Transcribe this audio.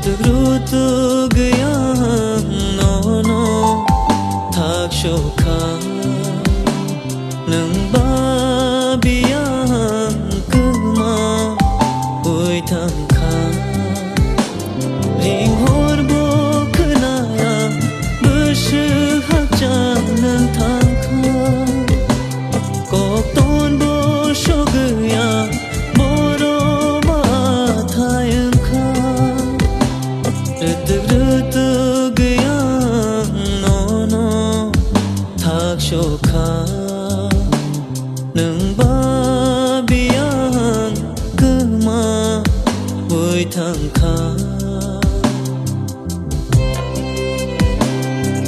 Rutu gaya no no thak shokha nang ba biang kuma oi thang kha ring hor bo khna bus hak chang nang thang kha kok ton bo shogya boro ma thayang kha Rutu gaya no no thak shokha nang ba biang kuma oi thang kha